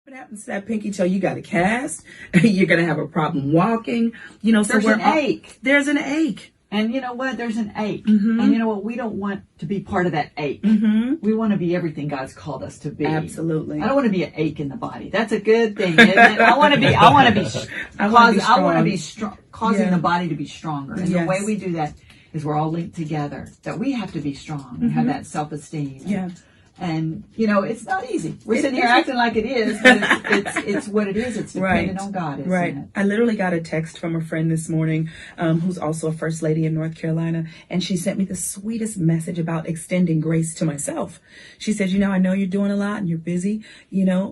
What happens to that pinky toe? You got a cast. You're going to have a problem walking. So there's an ache. There's an ache. And you know what? There's an ache. Mm-hmm. And you know what? We don't want to be part of that ache. Mm-hmm. We want to be everything God's called us to be. Absolutely. I don't want to be an ache in the body. That's a good thing, isn't it? I want to be strong, causing the body to be stronger. And the way we do that is we're all linked together, that we have to be strong and have that self-esteem. Yeah. And, it's not easy. We're sitting here acting like it is, but it's what it is. It's dependent on God, isn't it? I literally got a text from a friend this morning who's also a first lady in North Carolina, and she sent me the sweetest message about extending grace to myself. She said, I know you're doing a lot and you're busy,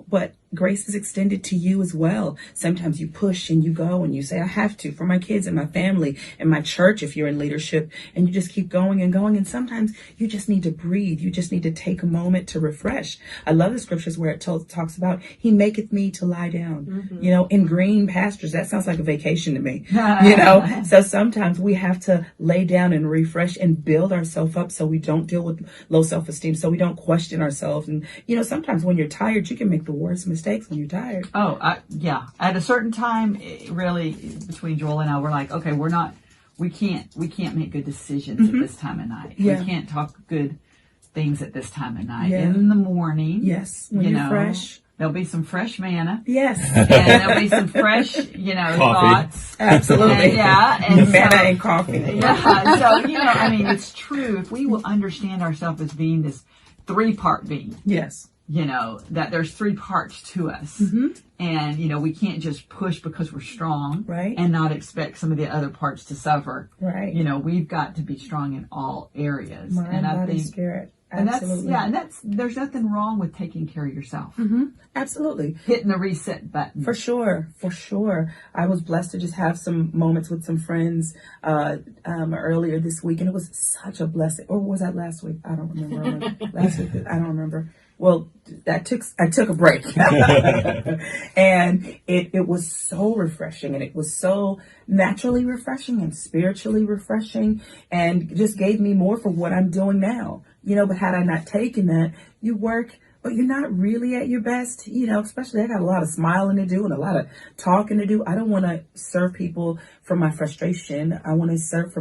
but grace is extended to you as well. Sometimes you push and you go and you say, I have to for my kids and my family and my church if you're in leadership, and you just keep going and going. And sometimes you just need to breathe. You just need to take a moment to refresh. I love the scriptures where it talks about he maketh me to lie down, in green pastures. That sounds like a vacation to me, So sometimes we have to lay down and refresh and build ourselves up so we don't deal with low self-esteem, so we don't question ourselves. And, sometimes when you're tired, you can make the worst mistakes when you're tired. Yeah. At a certain time, really, between Joel and I, we're like, okay, we can't make good decisions at this time of night. Yeah. We can't talk good things at this time of night. Yeah. In the morning. Yes. When you're fresh. There'll be some fresh manna. Yes. And there'll be some fresh, thoughts. Absolutely. And manna and coffee. Yeah. So, it's true. If we will understand ourselves as being this 3-part being. Yes. That there's 3 parts to us. Mm-hmm. And, we can't just push because we're strong. Right. And not expect some of the other parts to suffer. Right. We've got to be strong in all areas. Mind, body, spirit. Absolutely. And there's nothing wrong with taking care of yourself. Mm-hmm. Absolutely. Hitting the reset button. For sure. I was blessed to just have some moments with some friends earlier this week, and it was such a blessing. Or was that last week? I don't remember. Last week, I don't remember. Well, I took a break and it was so refreshing, and it was so naturally refreshing and spiritually refreshing, and just gave me more for what I'm doing now, but had I not taken that, you work, but you're not really at your best, especially I got a lot of smiling to do and a lot of talking to do. I don't want to serve people from my frustration. I want to serve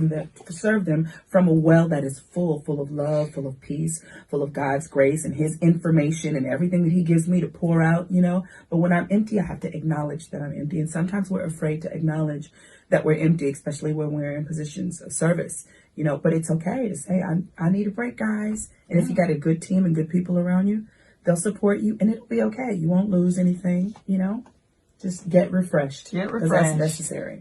them from a well that is full of love, full of peace, full of God's grace and his information and everything that he gives me to pour out, But when I'm empty, I have to acknowledge that I'm empty. And sometimes we're afraid to acknowledge that we're empty, especially when we're in positions of service, but it's okay to say, I need a break, guys. And if you got a good team and good people around you, they'll support you, and it'll be okay. You won't lose anything, Just get refreshed. Get refreshed. That's necessary.